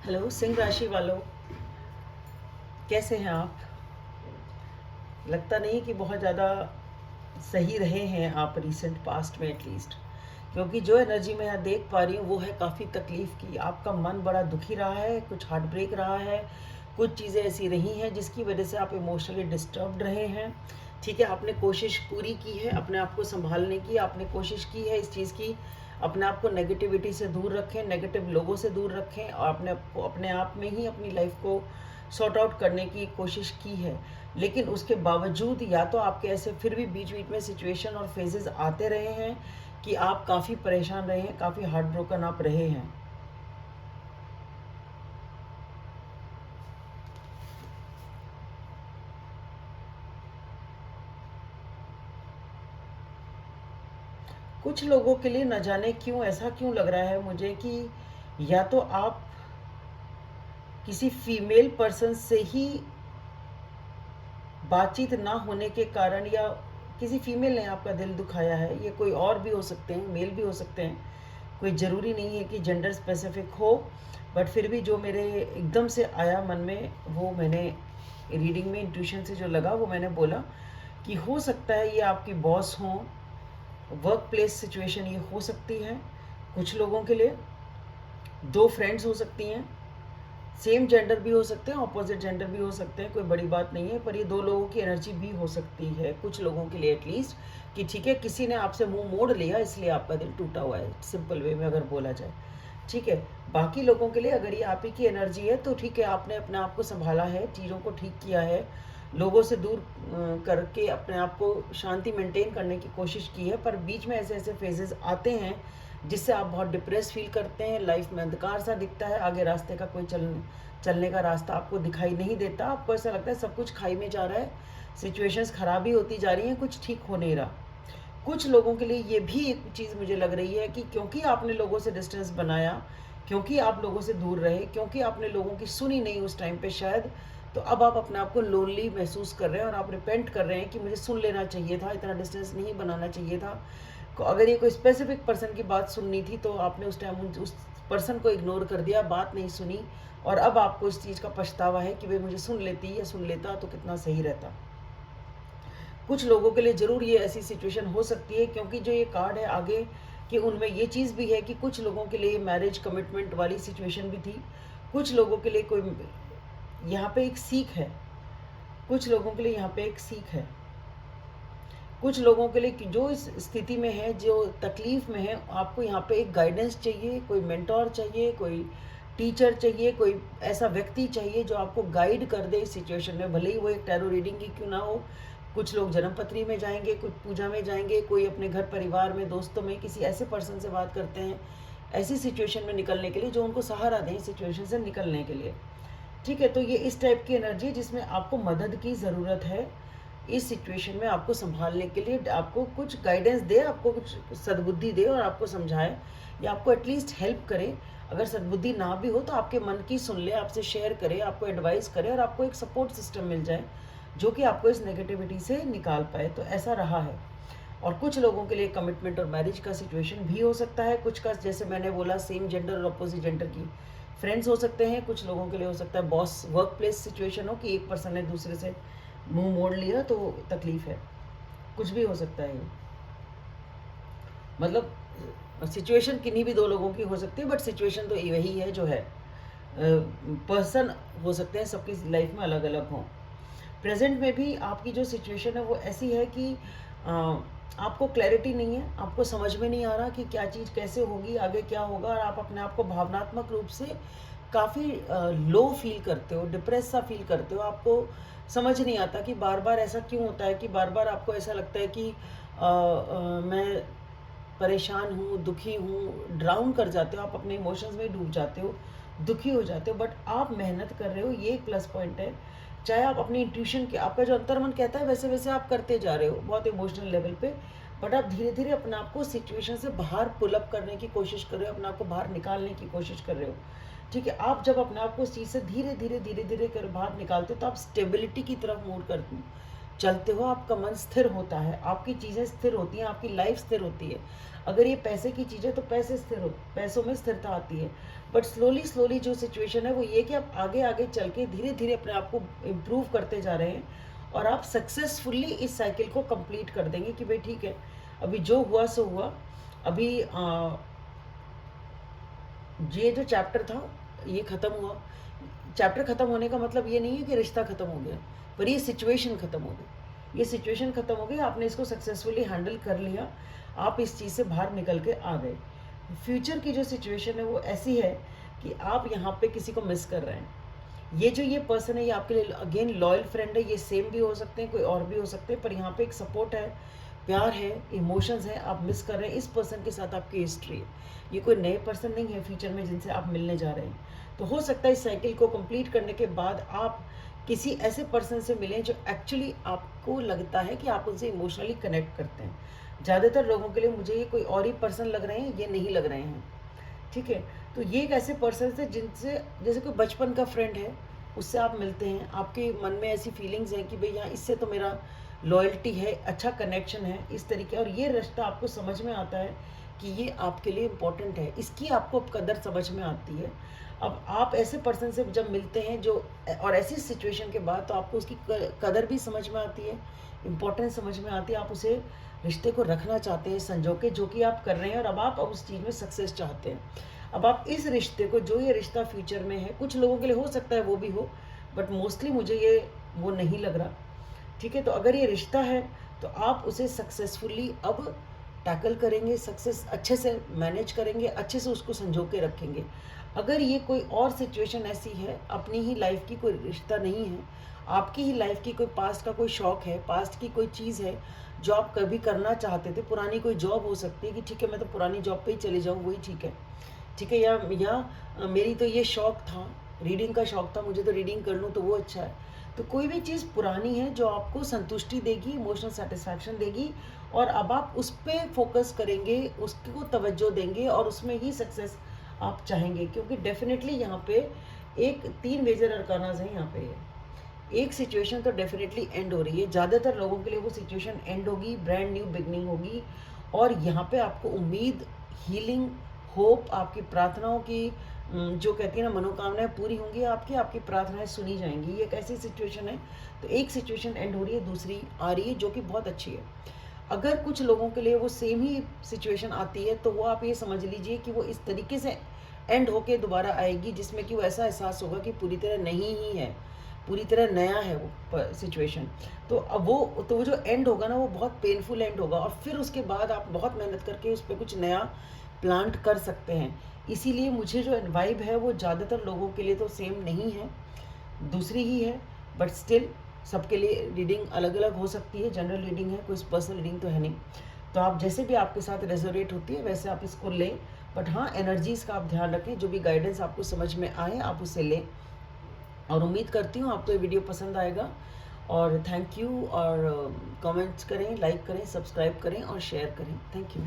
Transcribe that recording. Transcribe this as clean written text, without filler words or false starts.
Hello Singh राशि वालों, कैसे हैं आप? लगता नहीं कि बहुत ज़्यादा सही रहे हैं आप रिसेंट पास्ट में एटलीस्ट, क्योंकि जो एनर्जी मैं यहाँ देख पा रही हूँ वो है काफ़ी तकलीफ़ की। आपका मन बड़ा दुखी रहा है, कुछ हार्ट ब्रेक रहा है, कुछ चीज़ें ऐसी रही हैं जिसकी वजह से आप इमोशनली डिस्टर्ब्ड रहे हैं। ठीक है, आपने कोशिश पूरी की है अपने आप को संभालने की, आपने कोशिश की है इस चीज़ की, अपने आप को नेगेटिविटी से दूर रखें, नेगेटिव लोगों से दूर रखें और अपने आप में ही अपनी लाइफ को सॉर्ट आउट करने की कोशिश की है। लेकिन उसके बावजूद या तो आपके ऐसे फिर भी बीच बीच में सिचुएशन और फेजेस आते रहे हैं कि आप काफ़ी परेशान रहे हैं, काफ़ी हार्ट ब्रोकन आप रहे हैं। कुछ लोगों के लिए न जाने क्यों ऐसा क्यों लग रहा है मुझे कि या तो आप किसी फीमेल पर्सन से ही बातचीत ना होने के कारण, या किसी फीमेल ने आपका दिल दुखाया है, ये कोई और भी हो सकते हैं, मेल भी हो सकते हैं, कोई ज़रूरी नहीं है कि जेंडर स्पेसिफिक हो। बट फिर भी जो मेरे एकदम से आया मन में वो मैंने रीडिंग में इंट्यूशन से जो लगा वो मैंने बोला कि हो सकता है ये आपकी बॉस हों, वर्क प्लेस सिचुएशन ये हो सकती है कुछ लोगों के लिए। दो फ्रेंड्स हो सकती हैं, सेम जेंडर भी हो सकते हैं, ऑपोजिट जेंडर भी हो सकते हैं, कोई बड़ी बात नहीं है, पर ये दो लोगों की एनर्जी भी हो सकती है कुछ लोगों के लिए एटलीस्ट, कि ठीक है किसी ने आपसे मुंह मोड़ लिया इसलिए आपका दिल टूटा हुआ है, सिंपल वे में अगर बोला जाए। ठीक है, बाकी लोगों के लिए अगर ये आप ही की एनर्जी है तो ठीक है, आपने अपने आप को संभाला है, चीज़ों को ठीक किया है, लोगों से दूर करके अपने आप को शांति मेंटेन करने की कोशिश की है, पर बीच में ऐसे ऐसे फेजेस आते हैं जिससे आप बहुत डिप्रेस फील करते हैं, लाइफ में अंधकार सा दिखता है, आगे रास्ते का कोई चलने का रास्ता आपको दिखाई नहीं देता, आपको ऐसा लगता है सब कुछ खाई में जा रहा है, सिचुएशंस खराब ही होती जा रही हैं, कुछ ठीक हो नहीं रहा। कुछ लोगों के लिए ये भी एक चीज़ मुझे लग रही है कि क्योंकि आपने लोगों से डिस्टेंस बनाया, क्योंकि आप लोगों से दूर रहे, क्योंकि आपने लोगों की सुनी नहीं उस टाइम पे शायद, तो अब आप अपने आप को लोनली महसूस कर रहे हैं और आप रिपेंट कर रहे हैं कि मुझे सुन लेना चाहिए था, इतना डिस्टेंस नहीं बनाना चाहिए था। अगर ये कोई स्पेसिफिक पर्सन की बात सुननी थी तो आपने उस टाइम उस पर्सन को इग्नोर कर दिया, बात नहीं सुनी, और अब आपको इस चीज़ का पछतावा है कि भाई मुझे सुन लेती या सुन लेता तो कितना सही रहता। कुछ लोगों के लिए ज़रूर ये ऐसी सिचुएशन हो सकती है, क्योंकि जो ये कार्ड है आगे कि उनमें ये चीज़ भी है कि कुछ लोगों के लिए मैरिज कमिटमेंट वाली सिचुएशन भी थी, कुछ लोगों के लिए कोई यहाँ पे एक सीख है, कुछ लोगों के लिए यहाँ पे एक सीख है, कुछ लोगों के लिए कि जो इस स्थिति में है, जो तकलीफ़ में है, आपको यहाँ पे एक गाइडेंस चाहिए, कोई मेंटोर चाहिए, कोई टीचर चाहिए, कोई ऐसा व्यक्ति चाहिए जो आपको गाइड कर दे इस सिचुएशन में, भले ही वो एक टैरो रीडिंग की क्यों ना हो। कुछ लोग जन्मपत्री में जाएंगे, कुछ पूजा में जाएंगे, कोई अपने घर परिवार में, दोस्तों में किसी ऐसे पर्सन से बात करते हैं ऐसी सिचुएशन में निकलने के लिए जो उनको सहारा दें सिचुएशन से निकलने के लिए। ठीक है, तो ये इस टाइप की एनर्जी है जिसमें आपको मदद की ज़रूरत है इस सिचुएशन में, आपको संभालने के लिए, आपको कुछ गाइडेंस दे, आपको कुछ सद्बुद्धि दे और आपको समझाए या आपको एटलीस्ट हेल्प करे। अगर सद्बुद्धि ना भी हो तो आपके मन की सुन ले, आपसे शेयर करे, आपको एडवाइस करे और आपको एक सपोर्ट सिस्टम मिल जाए जो कि आपको इस नेगेटिविटी से निकाल पाए। तो ऐसा रहा है। और कुछ लोगों के लिए कमिटमेंट और मैरिज का सिचुएशन भी हो सकता है, कुछ का जैसे मैंने बोला सेम जेंडर और अपोजिट जेंडर की फ्रेंड्स हो सकते हैं, कुछ लोगों के लिए हो सकता है बॉस वर्क प्लेस सिचुएशन हो कि एक पर्सन ने दूसरे से मुंह मोड़ लिया तो तकलीफ है, कुछ भी हो सकता है ये। मतलब सिचुएशन किन्हीं भी दो लोगों की हो सकती है, बट सिचुएशन तो वही है जो है। पर्सन हो सकते हैं, सबकी लाइफ में अलग अलग हों। प्रेजेंट में भी आपकी जो सिचुएशन है वो ऐसी है कि आपको क्लैरिटी नहीं है, आपको समझ में नहीं आ रहा कि क्या चीज़ कैसे होगी, आगे क्या होगा, और आप अपने आप को भावनात्मक रूप से काफ़ी लो फील करते हो, डिप्रेस सा फील करते हो। आपको समझ नहीं आता कि बार बार ऐसा क्यों होता है, कि बार बार आपको ऐसा लगता है कि मैं परेशान हूँ, दुखी हूँ, ड्राउन कर जाते हो, आप अपने इमोशंस में डूब जाते हो, दुखी हो जाते हो, बट आप मेहनत कर रहे हो, ये एक प्लस पॉइंट है। चाहे आप अपनी इंट्यूशन के, आपका जो अंतर्मन कहता है वैसे वैसे आप करते जा रहे हो बहुत इमोशनल लेवल पे, बट आप धीरे धीरे अपने आप को सिचुएशन से बाहर पुल अप करने की कोशिश कर रहे हो, अपने आप को बाहर निकालने की कोशिश कर रहे हो। ठीक है, आप जब अपने आप को इस चीज़ से धीरे धीरे धीरे धीरे कर बाहर निकालते हो तो आप स्टेबिलिटी की तरफ मूव करते चलते हो आपका मन स्थिर होता है, आपकी चीज़ें स्थिर होती हैं, आपकी लाइफ स्थिर होती है। अगर ये पैसे की चीज़ है तो पैसों में स्थिरता आती है। बट स्लोली स्लोली जो सिचुएशन है वो ये कि आप आगे आगे चल के धीरे धीरे अपने आप को इम्प्रूव करते जा रहे हैं और आप सक्सेसफुली इस साइकिल को कंप्लीट कर देंगे कि भाई ठीक है, अभी जो हुआ सो हुआ। अभी ये जो चैप्टर था ये ख़त्म हुआ। चैप्टर ख़त्म होने का मतलब ये नहीं है कि रिश्ता ख़त्म हो गया, पर ये सिचुएशन ख़त्म हो गई। ये सिचुएशन ख़त्म हो गई, आपने इसको सक्सेसफुली हैंडल कर लिया, आप इस चीज़ से बाहर निकल के आ गए। फ्यूचर की जो सिचुएशन है वो ऐसी है कि आप यहाँ पे किसी को मिस कर रहे हैं। ये पर्सन है ये आपके लिए अगेन लॉयल फ्रेंड है, ये सेम भी हो सकते हैं, कोई और भी हो सकते हैं, पर यहाँ पे एक सपोर्ट है, प्यार है, इमोशंस हैं, आप मिस कर रहे हैं। इस पर्सन के साथ आपकी हिस्ट्री है, ये कोई नए पर्सन नहीं है फ्यूचर में जिनसे आप मिलने जा रहे हैं। तो हो सकता है इस साइकिल को कंप्लीट करने के बाद आप किसी ऐसे पर्सन से मिलें जो एक्चुअली आपको लगता है कि आप उनसे इमोशनली कनेक्ट करते हैं। ज़्यादातर लोगों के लिए मुझे ये कोई और ही पर्सन लग रहे हैं, ये नहीं लग रहे हैं, ठीक है। तो ये एक ऐसे पर्सन है जिनसे जैसे कोई बचपन का फ्रेंड है, उससे आप मिलते हैं, आपके मन में ऐसी फीलिंग्स हैं कि भाई यहाँ इससे तो मेरा लॉयल्टी है, अच्छा कनेक्शन है, इस तरीके। और ये रिश्ता आपको समझ में आता है कि ये आपके लिए इम्पोर्टेंट है, इसकी आपको कदर समझ में आती है। अब आप ऐसे पर्सन से जब मिलते हैं जो और ऐसी सिचुएशन के बाद, तो आपको उसकी कदर भी समझ में आती है, इम्पोर्टेंस समझ में आती है, आप उसे रिश्ते को रखना चाहते हैं संजो के, जो कि आप कर रहे हैं, और अब आप उस चीज़ में सक्सेस चाहते हैं। अब आप इस रिश्ते को, जो ये रिश्ता फ्यूचर में है, कुछ लोगों के लिए हो सकता है वो भी हो, बट मोस्टली मुझे ये वो नहीं लग रहा, ठीक है। तो अगर ये रिश्ता है तो आप उसे सक्सेसफुली अब टैकल करेंगे, सक्सेस अच्छे से मैनेज करेंगे, अच्छे से उसको संजो के रखेंगे। अगर ये कोई और सिचुएशन ऐसी है, अपनी ही लाइफ की कोई रिश्ता नहीं है, आपकी ही लाइफ की कोई पास्ट का कोई शौक है, पास्ट की कोई चीज़ है जो आप कभी करना चाहते थे, पुरानी कोई जॉब हो सकती है कि ठीक है मैं तो पुरानी जॉब पे ही चले जाऊँ, वही ठीक है, ठीक है। या मेरी तो ये शौक था, रीडिंग का शौक था, मुझे तो रीडिंग कर लूँ तो वो अच्छा है। तो कोई भी चीज़ पुरानी है जो आपको संतुष्टि देगी, इमोशनल सेटिस्फैक्शन देगी, और अब आप उस पर फोकस करेंगे, उसको तवज्जो देंगे और उसमें ही सक्सेस आप चाहेंगे। क्योंकि डेफिनेटली यहाँ पे एक 3 मेजर अरकानाज हैं यहाँ पे। एक सिचुएशन तो डेफिनेटली एंड हो रही है, ज़्यादातर लोगों के लिए वो सिचुएशन एंड होगी, ब्रांड न्यू बिगनिंग होगी, और यहाँ पे आपको उम्मीद, हीलिंग, होप, आपकी प्रार्थनाओं की जो कहती है ना मनोकामनाएं पूरी होंगी, आपकी प्रार्थनाएं सुनी जाएंगी। ये एक ऐसी सिचुएशन है। तो एक सिचुएशन एंड हो रही है, दूसरी आ रही है जो कि बहुत अच्छी है। अगर कुछ लोगों के लिए वो सेम ही सिचुएशन आती है तो वो आप ये समझ लीजिए कि वो इस तरीके से एंड होके दोबारा आएगी जिसमें कि वो ऐसा एहसास होगा कि पूरी तरह नहीं ही है, पूरी तरह नया है वो सिचुएशन। तो अब वो जो एंड होगा ना वो बहुत पेनफुल एंड होगा, और फिर उसके बाद आप बहुत मेहनत करके उस पर कुछ नया प्लांट कर सकते हैं। इसीलिए मुझे जो वाइब है वो ज़्यादातर लोगों के लिए तो सेम नहीं है, दूसरी ही है, बट स्टिल सबके लिए रीडिंग अलग अलग हो सकती है। जनरल रीडिंग है, कोई पर्सनल रीडिंग तो है नहीं। तो आप जैसे भी आपके साथ रेजोनेट होती है वैसे आप इसको लें, बट हाँ एनर्जीज़ का आप ध्यान रखें, जो भी गाइडेंस आपको समझ में आए आप उसे लें। और उम्मीद करती हूँ आपको ये वीडियो पसंद आएगा, और थैंक यू। और कमेंट्स करें, लाइक करें, सब्सक्राइब करें और शेयर करें। Thank you.